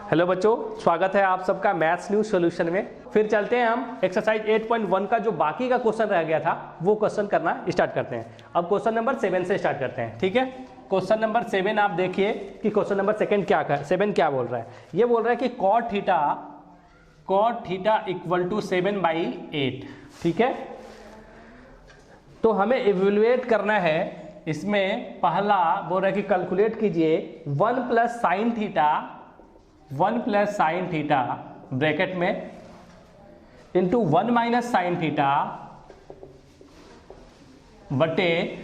Hello बच्चों, स्वागत है आप सबका मैथ्स न्यूज सॉल्यूशन में। फिर चलते हैं हम एक्सरसाइज 8.1 का जो बाकी का क्वेश्चन रह गया था वो क्वेश्चन करना स्टार्ट करते हैं। अब क्वेश्चन नंबर 7 से स्टार्ट करते हैं, ठीक है। क्वेश्चन नंबर 7 आप देखिए कि क्वेश्चन नंबर 7 क्या बोल रहा है। ये बोल रहा है कि cot थीटा इक्वल टू 7/8, ठीक है। तो हमें इवेल्युएट करना है। इसमें पहला बोल रहा है कि कैलकुलेट कीजिए 1 प्लस साइन थीटा ब्रैकेट में इंटू 1 माइनस साइन थीटा बटे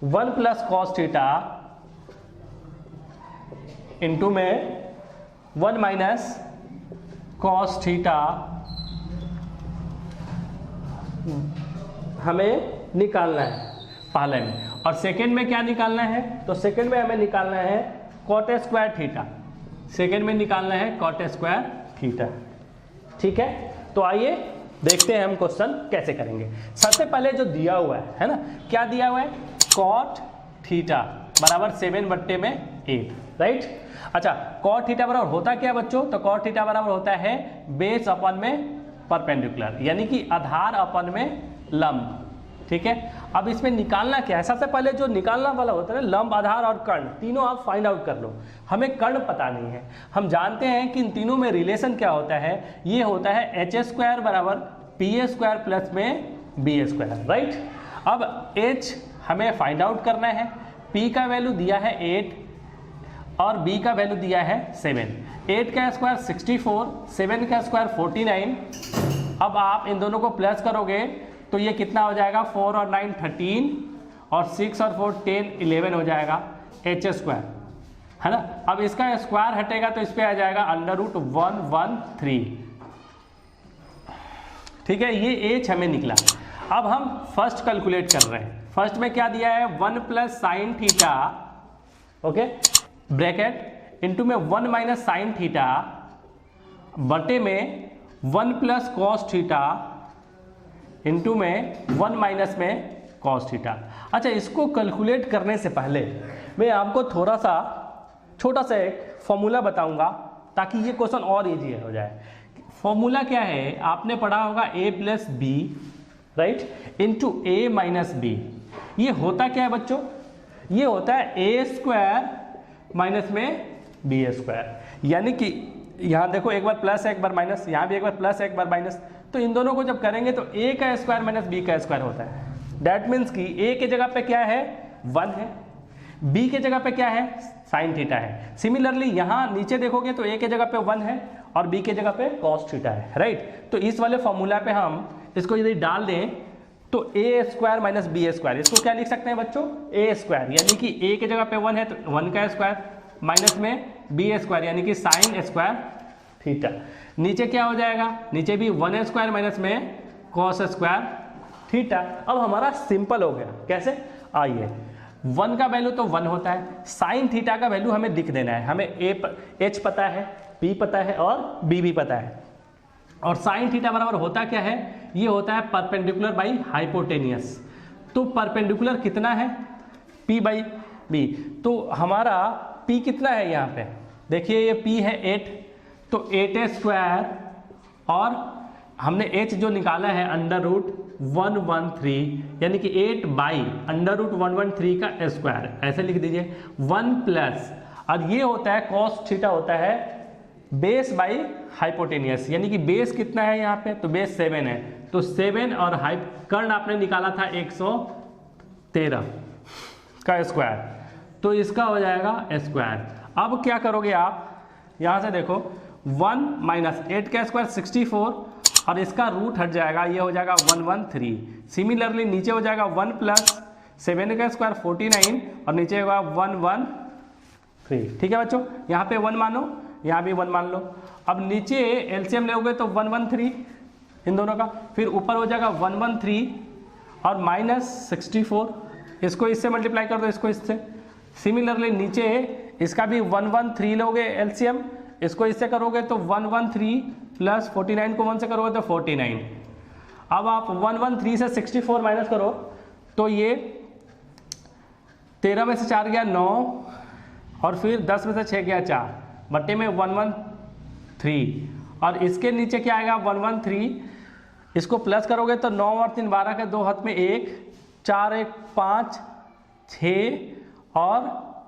1 प्लस कॉस थीटा इंटू में 1 माइनस कॉस थीटा हमें निकालना है पहले में। और सेकेंड में क्या निकालना है? तो सेकेंड में हमें निकालना है कॉट स्क्वायर थीटा। सेकेंड में निकालना है कॉट स्क्वायर थीटा, ठीक है। तो आइए देखते हैं हम क्वेश्चन कैसे करेंगे। सबसे पहले जो दिया हुआ है ना, क्या दिया हुआ है? कॉट थीटा बराबर 7/8, राइट। अच्छा, कॉट थीटा बराबर होता क्या बच्चों? तो कॉट थीटा बराबर होता है बेस अपन में परपेंडिकुलर, यानी कि आधार अपन में लंब, ठीक है। अब इसमें निकालना क्या है? सबसे पहले जो निकालना वाला होता है ना, लंब, आधार और कर्ण, तीनों आप फाइंड आउट कर लो। हमें कर्ण पता नहीं है। हम जानते हैं कि इन तीनों में रिलेशन क्या होता है। ये होता है h² बराबर p² प्लस में b², राइट। अब h हमें फाइंड आउट करना है। p का वैल्यू दिया है 8 और b का वैल्यू दिया है 7। 8 का स्क्वायर 64, 7 का स्क्वायर 49। अब आप इन दोनों को प्लस करोगे तो ये कितना हो जाएगा? 4 और 9 13 और 6 और 4 10 11 हो जाएगा h², है ना। अब इसका स्क्वायर हटेगा तो इस पे आ जाएगा √113, ठीक है। ये h हमें निकला। अब हम फर्स्ट कैलकुलेट कर रहे हैं। फर्स्ट में क्या दिया है? 1 plus sine theta, okay, bracket into में 1 माइनस साइन थीटा बटे में 1 प्लस कॉस थीटा इंटू में 1 माइनस में कॉस थीटा। अच्छा, इसको कैलकुलेट करने से पहले मैं आपको थोड़ा सा छोटा सा एक फॉर्मूला बताऊंगा ताकि ये क्वेश्चन और इजी हो जाए। फॉर्मूला क्या है? आपने पढ़ा होगा a plus B, right, into a minus B. ये होता क्या है बच्चों? ये होता है a² माइनस में b², यानी कि यहाँ देखो एक बार प्लस एक बार माइनस, यहाँ भी एक बार प्लस एक बार माइनस। तो इन दोनों को जब करेंगे तो a का स्क्वायर माइनस b का स्क्वायर होता है। डैट मीन्स कि a के जगह पे क्या है? 1 है, b के जगह पे क्या है? साइन थीटा है। सिमिलरली यहाँ नीचे देखोगे तो a के जगह पे 1 है और b के जगह पे कॉस थीटा है, राइट। तो इस वाले फॉर्मूला पे हम इसको यदि डाल दें तो a² माइनस b², इसको क्या लिख सकते हैं बच्चों? a², यानी कि a के जगह पे 1 है तो 1 का स्क्वायर माइनस में b² यानी कि साइन स्क्वायर थीटा। नीचे क्या हो जाएगा? नीचे भी 1² माइनस में कॉस स्क्वायर थीटा। अब हमारा सिंपल हो गया। कैसे? आइए, 1 का वैल्यू तो 1 होता है, साइन थीटा का वैल्यू हमें लिख देना है। हमें h पता है, p पता है और b भी पता है। और साइन थीटा बराबर होता क्या है? ये होता है परपेंडिकुलर बाई हाइपोटेनियस। तो परपेंडिकुलर कितना है? p by b। तो हमारा p कितना है यहाँ पे? देखिए ये p है 8, तो 8² और हमने h जो निकाला है √113, यानी कि 8 बाई √113 का स्क्वायर, ऐसे लिख दीजिए। 1 प्लस, और ये होता है कॉस थीटा होता है बेस बाई हाइपोटेनियस, यानी कि बेस कितना है यहाँ पे? तो बेस 7 है, तो 7 और कर्ण आपने निकाला था 113 का स्क्वायर, तो इसका हो जाएगा स्क्वायर। अब क्या करोगे आप? यहाँ से देखो 1 माइनस 8 का स्क्वायर 64 और इसका रूट हट जाएगा, ये हो जाएगा 113। सिमिलरली नीचे हो जाएगा 1 प्लस 7 का स्क्वायर 49 और नीचे होगा 113, ठीक है बच्चों। यहाँ पे 1 मानो, यहाँ भी 1 मान लो। अब नीचे एलसीएम लोगे तो 113 इन दोनों का, फिर ऊपर हो जाएगा 113 और माइनस 64, इसको इससे मल्टीप्लाई कर दो, इसको इससे। सिमिलरली नीचे इसका भी 113 लोगे एलसीएम, इसको इससे करोगे तो 113 प्लस 49 को 1 से करोगे तो 49। अब आप 113 से 64 माइनस करो तो ये 13 में से 4 गया 9 और फिर 10 में से 6 गया 4, बट्टे में 113, और इसके नीचे क्या आएगा 113, इसको प्लस करोगे तो 9 और 3 12 के 2 हाथ में 1, 4 1 5 6 और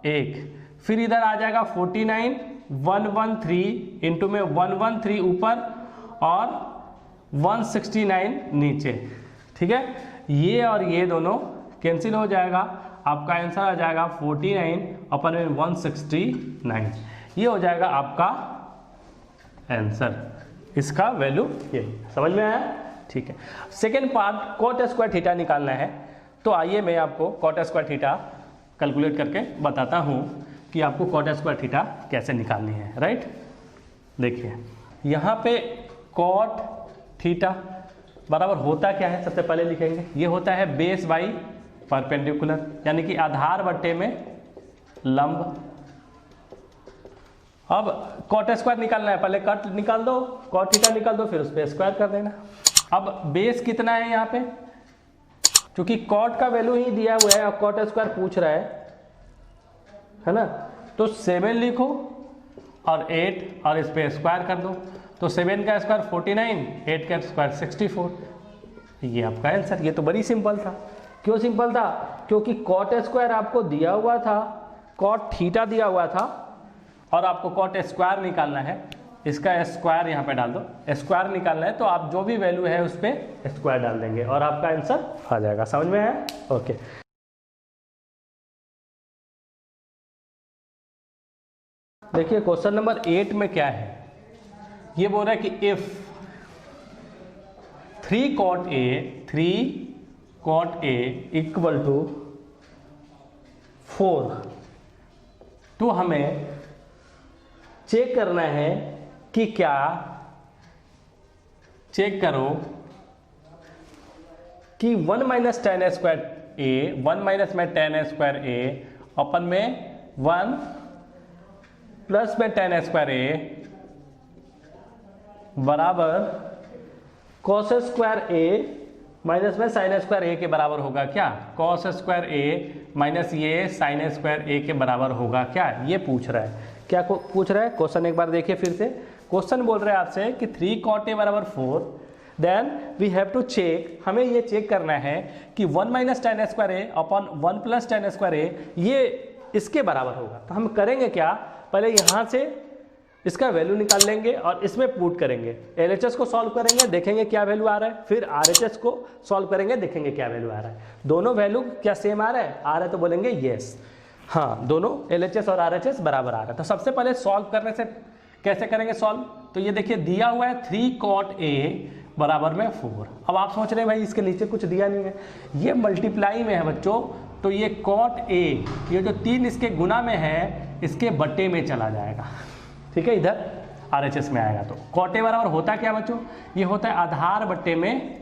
1, फिर इधर आ जाएगा 49, 113 इंटू में 113 ऊपर और 169 नीचे। ठीक है, ये और ये दोनों कैंसिल हो जाएगा, आपका आंसर आ जाएगा 49 अपन में 169, ये हो जाएगा आपका आंसर, इसका वैल्यू ये। समझ में आया? ठीक है। Second part cot square theta निकालना है, तो आइए मैं आपको कॉट स्क्वायर थीटा कैलकुलेट करके बताता हूँ कि आपको कॉट स्क्वायर थीटा कैसे निकालनी है। राइट, देखिए यहाँ पे कॉट थीटा बराबर होता क्या है, सबसे पहले लिखेंगे, ये होता है बेस बाई परपेंडिकुलर, यानी कि आधार बट्टे में लंब। अब कॉट स्क्वायर निकालना है, पहले कट निकाल दो, कॉट थीटा निकाल दो, फिर उस पर स्क्वायर कर देना। अब बेस कितना है यहाँ पे, क्योंकि कॉट का वैल्यू ही दिया हुआ है और कॉट स्क्वायर पूछ रहा है ना, तो 7 लिखो और 8 और इस पे स्क्वायर कर दो, तो 7 का स्क्वायर 49, 8 का स्क्वायर 64, ये आपका आंसर। ये तो बड़ी सिंपल था। क्यों सिंपल था? क्योंकि कॉट स्क्वायर आपको दिया हुआ था, कॉट थीटा दिया हुआ था, और आपको कॉट स्क्वायर निकालना है, इसका स्क्वायर यहाँ पे डाल दो, स्क्वायर निकालना है, तो आप जो भी वैल्यू है उस पर स्क्वायर डाल देंगे और आपका आंसर आ जाएगा। समझ में आया? ओके। देखिए क्वेश्चन नंबर 8 में क्या है, ये बोल रहा है कि if 3 cot A equal to 4, तो हमें चेक करना है कि क्या, चेक करो कि 1 माइनस टेन स्क्वायर ए, 1 माइनस में टेन स्क्वायर ए अपन में 1 प्लस में टेन स्क्वायर ए बराबर कॉस स्क्वायर ए माइनस में साइन स्क्वायर ए के बराबर होगा क्या? कॉस स्क्वायर ए माइनस ये साइन स्क्वायर ए के बराबर होगा क्या? ये पूछ रहा है। क्या पूछ रहा है क्वेश्चन? एक बार देखिए फिर से। क्वेश्चन बोल रहा है आपसे कि 3 cot A बराबर 4, then we have to check, हमें ये चेक करना है कि 1 minus ten square A upon 1 plus ten square A ये इसके बराबर होगा। तो हम करेंगे क्या, पहले यहाँ से इसका वैल्यू निकाल लेंगे और इसमें पुट करेंगे, LHS को सॉल्व करेंगे, देखेंगे क्या वैल्यू आ रहा है, फिर RHS को सॉल्व करेंगे, देखेंगे क्या वैल्यू आ रहा है। दोनों वैल्यू क्या सेम आ रहा है? आ रहा है तो बोलेंगे येस, हाँ दोनों LHS और RHS बराबर आ रहा है। तो सबसे पहले सॉल्व करने से कैसे करेंगे सॉल्व, तो ये देखिए दिया हुआ है 3 cot A बराबर में 4। अब आप सोच रहे हैं भाई इसके नीचे कुछ दिया नहीं है, ये मल्टीप्लाई में है बच्चों, तो ये cot A, ये जो 3 इसके गुना में है इसके बट्टे में चला जाएगा। ठीक है, इधर RHS में आएगा। तो cot A बराबर होता क्या बच्चों, ये होता है आधार बट्टे में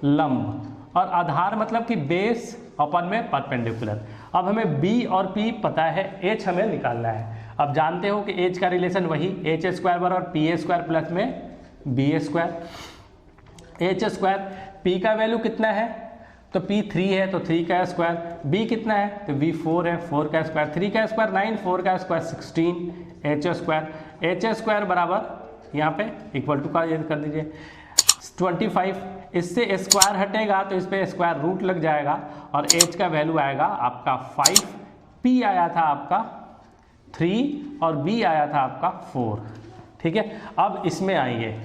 लंब, और आधार मतलब कि बेस अपन में परपेंडिकुलर। अब हमें B और P पता है, H हमें निकालना है। अब जानते हो कि H का रिलेशन वही H स्क्वायर बराबर PA स्क्वायर प्लस में BA square. H square, P का वैल्यू कितना है, तो P 3 है तो 3 का स्क्वायर, B कितना है तो B 4 है, 4 का स्क्वायर, 3 का स्क्वायर 9, 4 का square 16, H square. H square बराबर यहाँ पे इक्वल टू का ये कर दीजिए 25, इससे स्क्वायर हटेगा तो इस पर स्क्वायर रूट लग जाएगा और H का वैल्यू आएगा आपका 5, P आया था आपका 3 और B आया था आपका 4। ठीक है, अब इसमें आइए,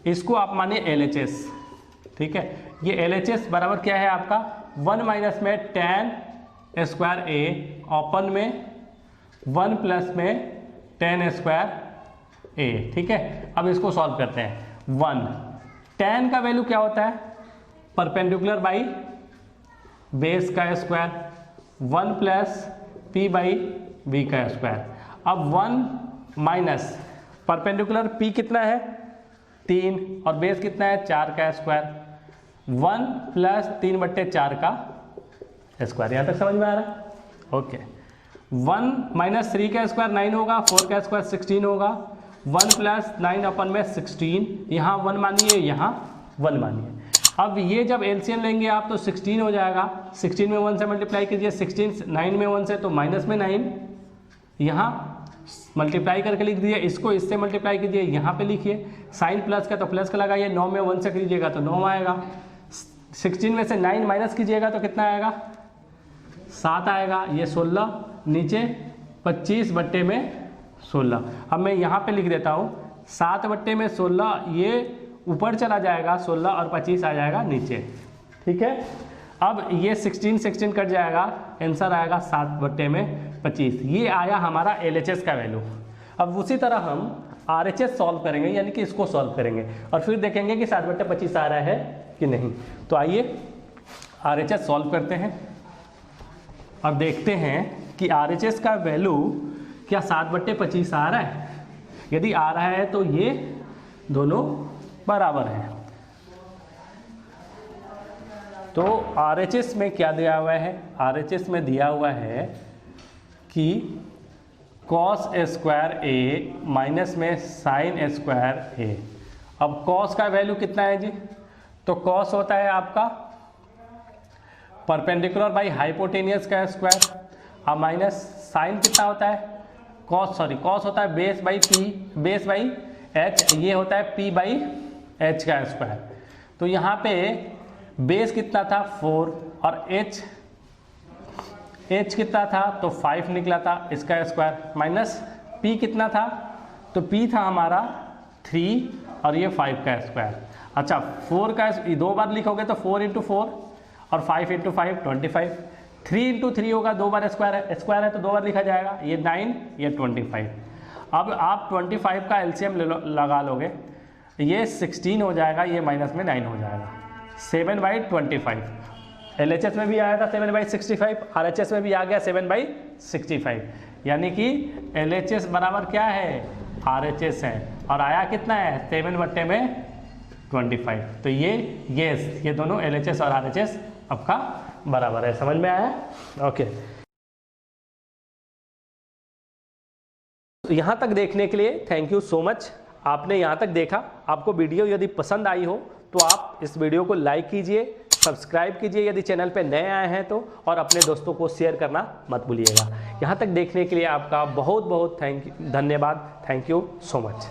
इसको आप मानिए LHS। ठीक है, ये LHS बराबर क्या है आपका 1 माइनस में टेन स्क्वायर ए ओपन में 1 प्लस में टेन स्क्वायर ए। ठीक है, अब इसको सॉल्व करते हैं। 1 टेन का वैल्यू क्या होता है, परपेंडिकुलर बाई बेस का square, 1 plus P by B का स्क्वायर। अब 1 माइनस परपेंडिकुलर P कितना है 3 और बेस कितना है 4 का स्क्वायर, 1 प्लस 3/4 का स्क्वायर। यहाँ तक समझ में आ रहा है? ओके। 1 माइनस 3 का स्क्वायर 9 होगा, 4 का स्क्वायर 16 होगा, 1 प्लस 9 अपन में 16, यहाँ 1 मानिए, यहाँ 1 मानिए। अब ये जब LCM लेंगे आप तो 16 हो जाएगा, 16 में 1 से मल्टीप्लाई कीजिए, 16 9 में 1 से तो माइनस में 9, यहाँ मल्टीप्लाई करके लिख दीजिए, इसको इससे मल्टीप्लाई कीजिए, यहाँ पे लिखिए, साइन प्लस का तो प्लस का लगाइए, 9 में 1 से कीजिएगा तो 9 आएगा, 16 में से 9 माइनस कीजिएगा तो कितना आएगा, 7 आएगा, ये 16 नीचे 25 बट्टे में 16। अब मैं यहाँ पे लिख देता हूँ 7 बट्टे में 16, ये ऊपर चला जाएगा 16 और 25 आ जाएगा नीचे, ठीक है। अब ये 16 कट जाएगा, आंसर आएगा 7 बट्टे में 25। ये आया हमारा LHS का वैल्यू। अब उसी तरह हम RHS सॉल्व करेंगे, यानी कि इसको सॉल्व करेंगे और फिर देखेंगे कि 7 बट्टे 25 आ रहा है कि नहीं। तो आइए RHS सॉल्व करते हैं और देखते हैं कि RHS का वैल्यू क्या 7 बट्टे 25 आ रहा है। यदि आ रहा है तो ये दोनों बराबर हैं। तो RHS में क्या दिया हुआ है, RHS में दिया हुआ है कि cos स्क्वायर a माइनस में sin स्क्वायर a। अब cos का वैल्यू कितना है जी, तो cos होता है आपका परपेंडिकुलर बाई हाइपोटेनियस का स्क्वायर, अब माइनस sin कितना होता है, cos होता है बेस बाई h, ये होता है p बाई h का स्क्वायर। तो यहाँ पे बेस कितना था 4 और h कितना था तो 5 निकला था, इसका स्क्वायर माइनस p कितना था, तो p था हमारा 3 और ये 5 का स्क्वायर। अच्छा 4 का दो बार लिखोगे तो 4 × 4 और 5 × 5 25, 3 × 3 होगा, दो बार स्क्वायर है तो दो बार लिखा जाएगा, ये 9 ये 25। अब आप 25 का एलसीएम लगा लोगे, ये 16 हो जाएगा, ये माइनस में 9 हो जाएगा, 7/25। LHS में भी आया था 7/65, RHS में भी आ गया 7/65, यानी कि LHS बराबर क्या है, RHS है, और आया कितना है 7 बट्टे में 25। तो ये दोनों LHS और RHS आपका बराबर है। समझ में आया, ओके। यहाँ तक देखने के लिए थैंक यू सो मच। आपने यहाँ तक देखा, आपको वीडियो यदि पसंद आई हो तो आप इस वीडियो को लाइक कीजिए, सब्सक्राइब कीजिए यदि चैनल पे नए आए हैं तो, और अपने दोस्तों को शेयर करना मत भूलिएगा। यहाँ तक देखने के लिए आपका बहुत बहुत धन्यवाद। Thank you so much.